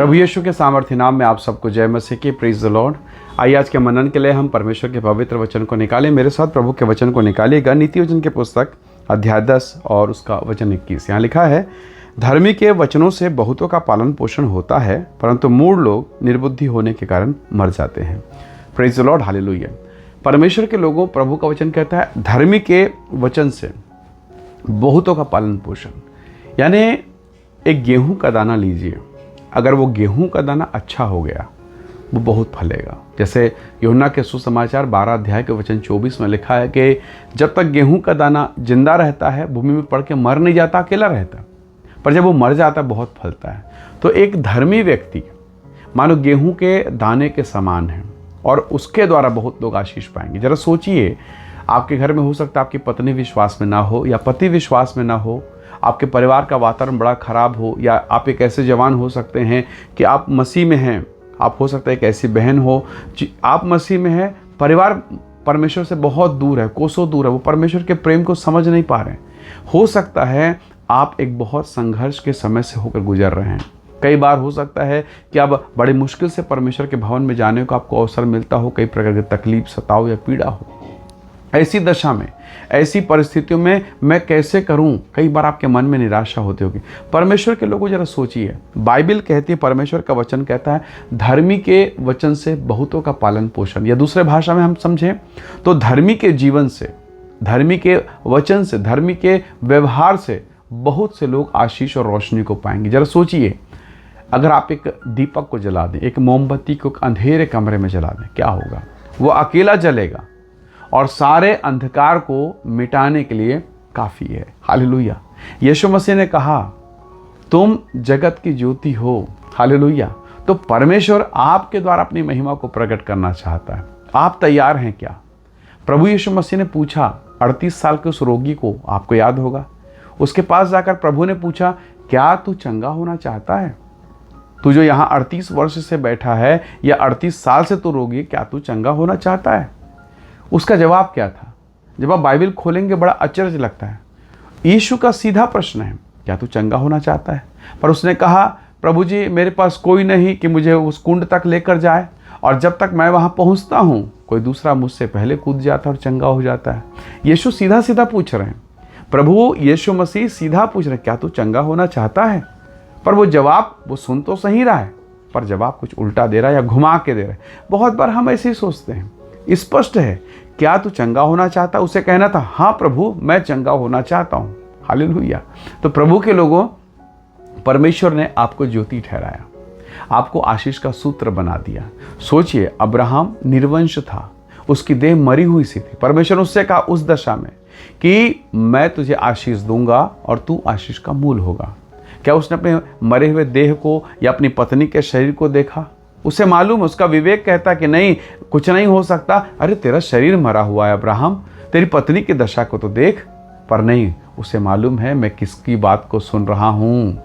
प्रभु यीशु के सामर्थ्य नाम में आप सबको जय मसीह की। Praise the Lord. आइए आज के मनन के लिए हम परमेश्वर के पवित्र वचन को निकालें। मेरे साथ प्रभु के वचन को निकालिएगा। नीति वचन के पुस्तक अध्याय 10 और उसका वचन 21। यहाँ लिखा है, धर्मी के वचनों से बहुतों का पालन पोषण होता है, परंतु मूढ़ लोग निर्बुद्धि होने के कारण मर जाते हैं। Praise the Lord, hallelujah. परमेश्वर के लोगों, प्रभु का वचन कहता है धर्मी के वचन से बहुतों का पालन पोषण। यानी एक गेहूं का दाना लीजिए, अगर वो गेहूं का दाना अच्छा हो गया वो बहुत फलेगा। जैसे यूहन्ना के सुसमाचार 12 अध्याय के वचन 24 में लिखा है कि जब तक गेहूं का दाना जिंदा रहता है, भूमि में पड़ के मर नहीं जाता, अकेला रहता, पर जब वो मर जाता है बहुत फलता है। तो एक धर्मी व्यक्ति मानो गेहूं के दाने के समान है और उसके द्वारा बहुत लोग आशीष पाएंगे। जरा सोचिए, आपके घर में हो सकता है आपकी पत्नी विश्वास में ना हो या पति विश्वास में ना हो, आपके परिवार का वातावरण बड़ा खराब हो, या आप एक ऐसे जवान हो सकते हैं कि आप मसीह में हैं, आप हो सकता है एक ऐसी बहन हो आप मसीह में हैं, परिवार परमेश्वर से बहुत दूर है, कोसों दूर है, वो परमेश्वर के प्रेम को समझ नहीं पा रहे हैं। हो सकता है आप एक बहुत संघर्ष के समय से होकर गुजर रहे हैं। कई बार हो सकता है कि आप बड़ी मुश्किल से परमेश्वर के भवन में जाने को आपको अवसर मिलता हो, कई प्रकार की तकलीफ, सताव या पीड़ा हो। ऐसी दशा में, ऐसी परिस्थितियों में मैं कैसे करूं, कई बार आपके मन में निराशा होती होगी। परमेश्वर के लोगों, जरा सोचिए, बाइबल कहती है, परमेश्वर का वचन कहता है धर्मी के वचन से बहुतों का पालन पोषण, या दूसरे भाषा में हम समझें तो धर्मी के जीवन से, धर्मी के वचन से, धर्मी के व्यवहार से बहुत से लोग आशीष और रोशनी को पाएंगे। जरा सोचिए, अगर आप एक दीपक को जला दें, एक मोमबत्ती को अंधेरे कमरे में जला दें, क्या होगा? वो अकेला जलेगा और सारे अंधकार को मिटाने के लिए काफ़ी है। हालेलुया। यीशु मसीह ने कहा तुम जगत की ज्योति हो। हालेलुया। तो परमेश्वर आपके द्वारा अपनी महिमा को प्रकट करना चाहता है। आप तैयार हैं क्या? प्रभु यीशु मसीह ने पूछा 38 साल के उस रोगी को, आपको याद होगा, उसके पास जाकर प्रभु ने पूछा, क्या तू चंगा होना चाहता है? तू जो यहाँ 38 वर्ष से बैठा है या 38 साल से तू रोगी, क्या तू चंगा होना चाहता है? उसका जवाब क्या था? जब आप बाइबल खोलेंगे बड़ा अचरज लगता है। यीशु का सीधा प्रश्न है, क्या तू चंगा होना चाहता है? पर उसने कहा, प्रभु जी मेरे पास कोई नहीं कि मुझे उस कुंड तक लेकर जाए, और जब तक मैं वहाँ पहुँचता हूँ कोई दूसरा मुझसे पहले कूद जाता है और चंगा हो जाता है। यीशु सीधा सीधा पूछ रहे हैं, प्रभु यीशु मसीह सीधा पूछ रहे हैं, क्या तू चंगा होना चाहता है? पर वो जवाब, वो सुन तो सही रहा है पर जवाब कुछ उल्टा दे रहा है या घुमा के दे रहा है। बहुत बार हम ऐसे ही सोचते हैं। स्पष्ट है, क्या तू चंगा होना चाहता? उसे कहना था, हाँ प्रभु मैं चंगा होना चाहता हूँ। हालेलुया। तो प्रभु के लोगों, परमेश्वर ने आपको ज्योति ठहराया, आपको आशीष का सूत्र बना दिया। सोचिए, अब्राहम निर्वंश था, उसकी देह मरी हुई सी थी। परमेश्वर ने उससे कहा उस दशा में कि मैं तुझे आशीष दूंगा और तू आशीष का मूल होगा। क्या उसने अपने मरे हुए देह को या अपनी पत्नी के शरीर को देखा? उसे मालूम, उसका विवेक कहता कि नहीं, कुछ नहीं हो सकता। अरे तेरा शरीर मरा हुआ है अब्राहम, तेरी पत्नी की दशा को तो देख। पर नहीं, उसे मालूम है मैं किसकी बात को सुन रहा हूँ,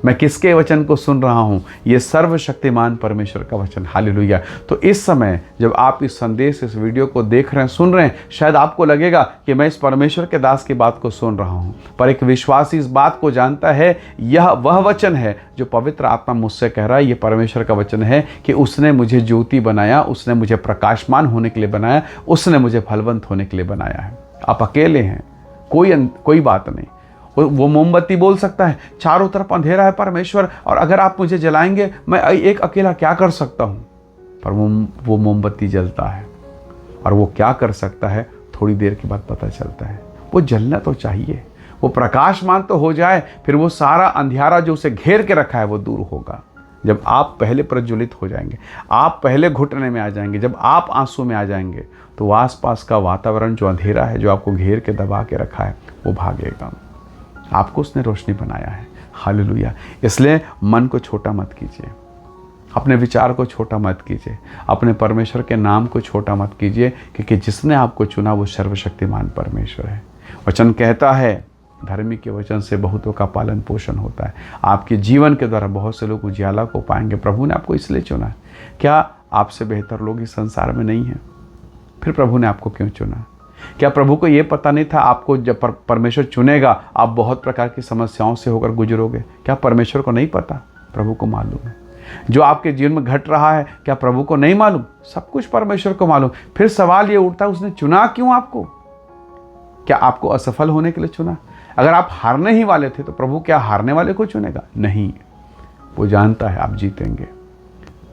मैं किसके वचन को सुन रहा हूँ। ये सर्वशक्तिमान परमेश्वर का वचन। हालेलुया। तो इस समय जब आप इस संदेश, इस वीडियो को देख रहे हैं, सुन रहे हैं, शायद आपको लगेगा कि मैं इस परमेश्वर के दास की बात को सुन रहा हूँ, पर एक विश्वासी इस बात को जानता है, यह वह वचन है जो पवित्र आत्मा मुझसे कह रहा है। ये परमेश्वर का वचन है कि उसने मुझे ज्योति बनाया, उसने मुझे प्रकाशमान होने के लिए बनाया, उसने मुझे फलवंत होने के लिए बनाया है। आप अकेले हैं, कोई बात नहीं। वो मोमबत्ती बोल सकता है चारों तरफ अंधेरा है परमेश्वर, और अगर आप मुझे जलाएंगे मैं एक अकेला क्या कर सकता हूँ? पर वो मोमबत्ती जलता है, और वो क्या कर सकता है थोड़ी देर के बाद पता चलता है। वो जलना तो चाहिए, वो प्रकाशमान तो हो जाए, फिर वो सारा अंधियारा जो उसे घेर के रखा है वो दूर होगा। जब आप पहले प्रज्वलित हो जाएंगे, आप पहले घुटने में आ जाएंगे, जब आप आंसू में आ जाएंगे, तो आसपास का वातावरण जो अंधेरा है, जो आपको घेर के दबा के रखा है, वो भागेगा। आपको उसने रोशनी बनाया है। हालेलुया। इसलिए मन को छोटा मत कीजिए, अपने विचार को छोटा मत कीजिए, अपने परमेश्वर के नाम को छोटा मत कीजिए, क्योंकि जिसने आपको चुना वो सर्वशक्तिमान परमेश्वर है। वचन कहता है धर्मी के वचन से बहुतों का पालन पोषण होता है। आपके जीवन के द्वारा बहुत से लोग उजियाला को पाएंगे। प्रभु ने आपको इसलिए चुना है। क्या आपसे बेहतर लोग इस संसार में नहीं हैं? फिर प्रभु ने आपको क्यों चुना? क्या प्रभु को ये पता नहीं था आपको जब परमेश्वर चुनेगा आप बहुत प्रकार की समस्याओं से होकर गुजरोगे? क्या परमेश्वर को नहीं पता? प्रभु को मालूम है। जो आपके जीवन में घट रहा है क्या प्रभु को नहीं मालूम? सब कुछ परमेश्वर को मालूम। फिर सवाल ये उठता है, उसने चुना क्यों आपको? क्या आपको असफल होने के लिए चुना? अगर आप हारने ही वाले थे तो प्रभु क्या हारने वाले को चुनेगा? नहीं, वो जानता है आप जीतेंगे।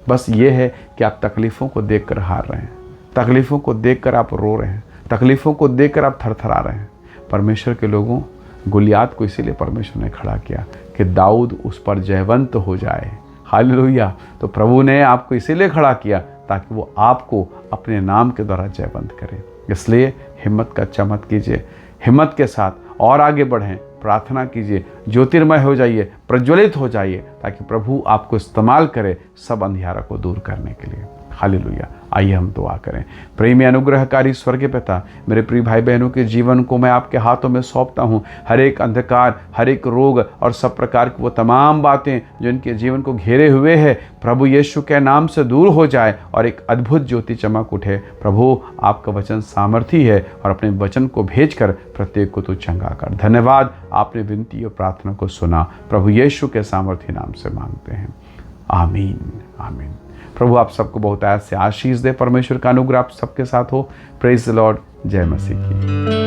बस ये है कि आप तकलीफ़ों को देखकर हार रहे हैं, तकलीफ़ों को देखकर आप रो रहे हैं, तकलीफ़ों को देखकर आप थरथरा रहे हैं। परमेश्वर के लोगों, गुलियात को इसीलिए परमेश्वर ने खड़ा किया कि दाऊद उस पर जयवंत हो जाए। हालेलुया। तो प्रभु ने आपको इसीलिए खड़ा किया ताकि वो आपको अपने नाम के द्वारा जयवंत करे। इसलिए हिम्मत का चमक कीजिए, हिम्मत के साथ और आगे बढ़ें, प्रार्थना कीजिए, ज्योतिर्मय हो जाइए, प्रज्वलित हो जाइए, ताकि प्रभु आपको इस्तेमाल करे सब अंधियारा को दूर करने के लिए। हालेलुया। आइए हम दुआ करें। प्रेमी अनुग्रहकारी स्वर्गीय पिता, मेरे प्रिय भाई बहनों के जीवन को मैं आपके हाथों में सौंपता हूँ। हर एक अंधकार, हर एक रोग और सब प्रकार की वो तमाम बातें जो इनके जीवन को घेरे हुए है, प्रभु यीशु के नाम से दूर हो जाए और एक अद्भुत ज्योति चमक उठे। प्रभु, आपका वचन सामर्थी है और अपने वचन को भेजकर प्रत्येक को तू चंगा कर। धन्यवाद, आपने विनती और प्रार्थना को सुना। प्रभु यीशु के सामर्थी नाम से मांगते हैं, आमीन, आमीन। प्रभु आप सबको बहुत ऐसे आशीष दे। परमेश्वर का अनुग्रह आप सबके साथ हो। Praise the Lord. जय मसीह की।